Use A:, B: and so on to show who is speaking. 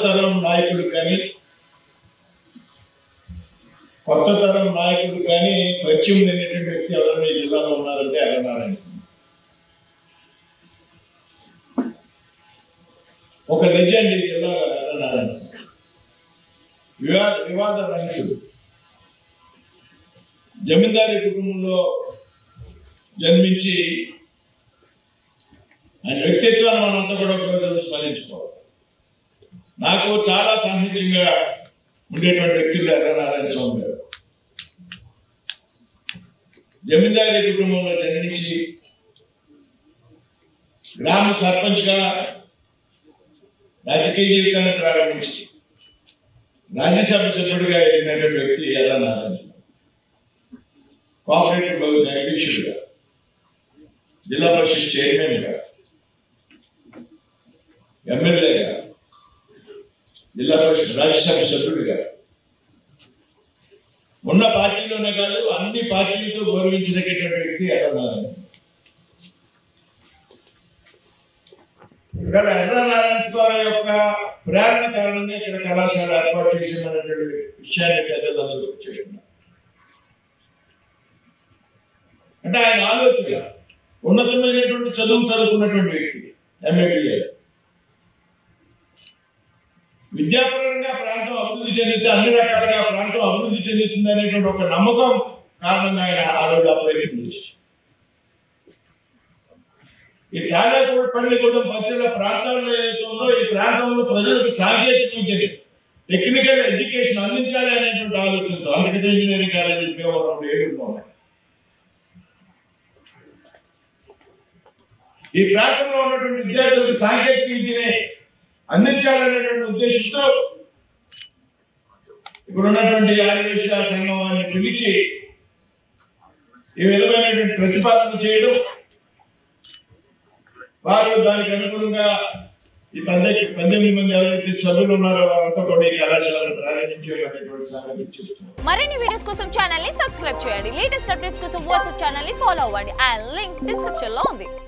A: తరం నాయకుడు కానీ పరిచయం లేనటువంటి వ్యక్తి ఎవరైనా ఈ జిల్లాలో ఉన్నారంటే అన్నారాయణ. ఒక లెజెండ్ ఈ జిల్లాలో అన్నారాయణ. వివాద రహితుడు. జమీందారీ కుటుంబంలో జన్మించి ఆయన వ్యక్తిత్వాన్ని మనంతా కూడా ప్రజలు స్మరించుకోవాలి. నాకు చాలా సాహిత్యంగా ఉండేటువంటి వ్యక్తులు ఎర్రనారాయణ స్వామి గారు. జమీందారీ కుటుంబంలో జన్మించి గ్రామ సర్పంచ్గా రాజకీయ జీవితాన్ని ప్రారంభించి రాజ్యసభ సభ్యుడిగా ఎదిగినటువంటి వ్యక్తి ఎర్రనారాయణ. కోఆపరేటివ్ బ్యాంక్ అధ్యక్షుడిగా, జిల్లా పరిషత్ చైర్మన్గా, ఎమ్మెల్యేగా, జిల్లా పరిషత్ రాజ్యసభ సభ్యుడిగా ఉన్న పార్టీలోనే కాదు అన్ని పార్టీలతో గౌరవించదగినటువంటి వ్యక్తి ఎర్రనారాయణ. ఇక్కడ ఎర్రనారాయణ స్వామి యొక్క ప్రేరణ కారణంగా ఇక్కడ కళాశాల ఏర్పాటు చేసిందనేటువంటి విషయాన్ని పెద్దలందరూ చెప్తున్నారు. అంటే ఆయన ఆలోచన ఉన్నతమైనటువంటి చదువు చదువుకున్నటువంటి వ్యక్తి, ఎంఏబిఏ. విద్యాపరంగా ప్రాంతం అభివృద్ధి చెందితే అన్ని రకాలుగా ప్రాంతం అభివృద్ధి చెందుతుంది అనేటువంటి ఒక నమ్మకం కారణంగా ఆయన ఆరోగ్య ప్రయత్నం చేశారు. ఈ తాజాపల్లిగూడెం పరిసర ప్రాంతాల్లో ఏదైతే ఉందో ఈ ప్రాంతంలో ప్రజలకు సాంకేతిక టెక్నికల్ ఎడ్యుకేషన్ అందించాలి అనేటువంటి ఆలోచనతో అగ్రికల్చర్ ఇంజనీరింగ్ కాలేజీ ఉపయోగం ఏడుగా ఉన్నాయి. ఈ ప్రాంతంలో ఉన్నటువంటి విద్యార్థులకు సాంకేతిక విద్యనే అందించాలనేటువంటి ఉద్దేశంతో ఇప్పుడు ఉన్నటువంటి ఆదివేశాల సంఘాన్ని పిలిచి ఈ విధమైనటువంటి ప్రతిపాదన చేయడం, వారు దానికి అనుగుణంగా ఈ 18 మంది ఎవరైతే సభ్యులు ఉన్నారో వారంతా కూడా ఈ కళాశాలను ప్రారంభించేటువంటి సంగతి చెప్తున్నారు.
B: మరిన్ని వీడియోస్ కోసం ఛానల్ ని సబ్స్క్రైబ్ చేయండి. లేటెస్ట్ అప్డేట్స్ కోసం వాట్సాప్ ఛానల్ ని ఫాలో అవ్వండి. ఆ లింక్ డిస్క్రిప్షన్ లో ఉంది.